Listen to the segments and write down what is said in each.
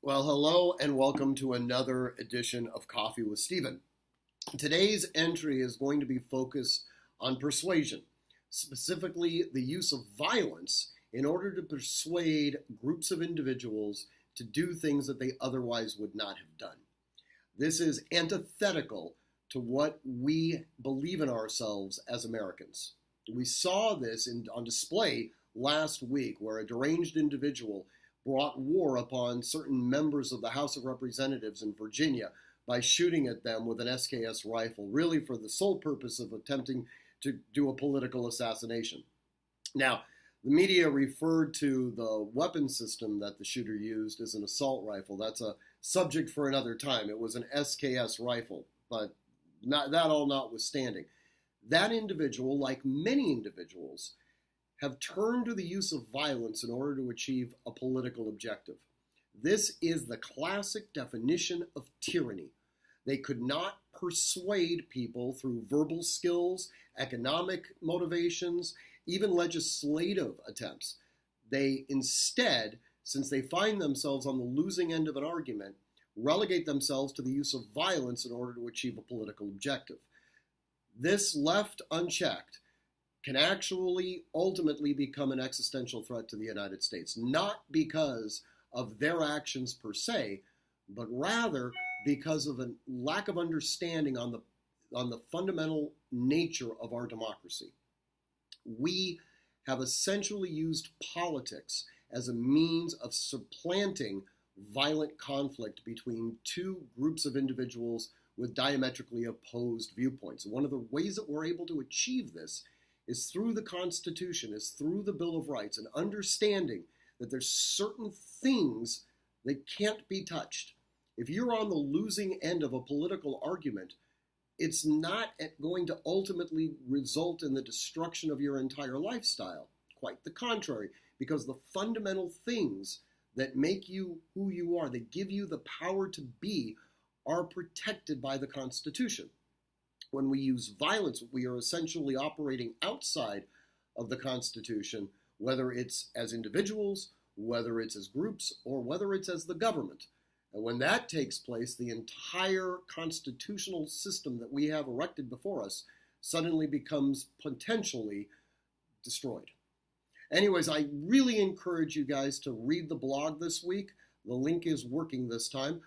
Well, hello and welcome to another edition of Coffee with Stephen. Today's entry is going to be focused on persuasion, specifically the use of violence in order to persuade groups of individuals to do things that they otherwise would not have done. This is antithetical to what we believe in ourselves as Americans. We saw this on display last week, where a deranged individual brought war upon certain members of the House of Representatives in Virginia by shooting at them with an SKS rifle, really for the sole purpose of attempting to do a political assassination. Now, the media referred to the weapon system that the shooter used as an assault rifle. That's a subject for another time. It was an SKS rifle, but that all notwithstanding. That individual, like many individuals, have turned to the use of violence in order to achieve a political objective. This is the classic definition of tyranny. They could not persuade people through verbal skills, economic motivations, even legislative attempts. They instead, since they find themselves on the losing end of an argument, relegate themselves to the use of violence in order to achieve a political objective. This, left unchecked, can actually ultimately become an existential threat to the United States, not because of their actions per se, but rather because of a lack of understanding on the fundamental nature of our democracy. We have essentially used politics as a means of supplanting violent conflict between two groups of individuals with diametrically opposed viewpoints. One of the ways that we're able to achieve this is through the Constitution, is through the Bill of Rights, and understanding that there's certain things that can't be touched. If you're on the losing end of a political argument, it's not going to ultimately result in the destruction of your entire lifestyle. Quite the contrary, because the fundamental things that make you who you are, that give you the power to be, are protected by the Constitution. When we use violence, we are essentially operating outside of the Constitution, whether it's as individuals, whether it's as groups, or whether it's as the government. And when that takes place, the entire constitutional system that we have erected before us suddenly becomes potentially destroyed. Anyways, I really encourage you guys to read the blog this week. The link is working this time.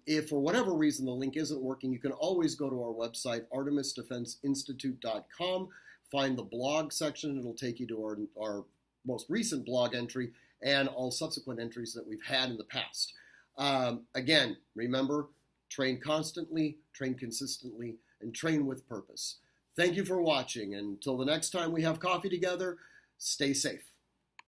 If for whatever reason the link isn't working, you can always go to our website, artemisdefenseinstitute.com, find the blog section. It'll take you to our most recent blog entry and all subsequent entries that we've had in the past. Again, remember, train constantly, train consistently, and train with purpose. Thank you for watching. Until the next time we have coffee together, stay safe.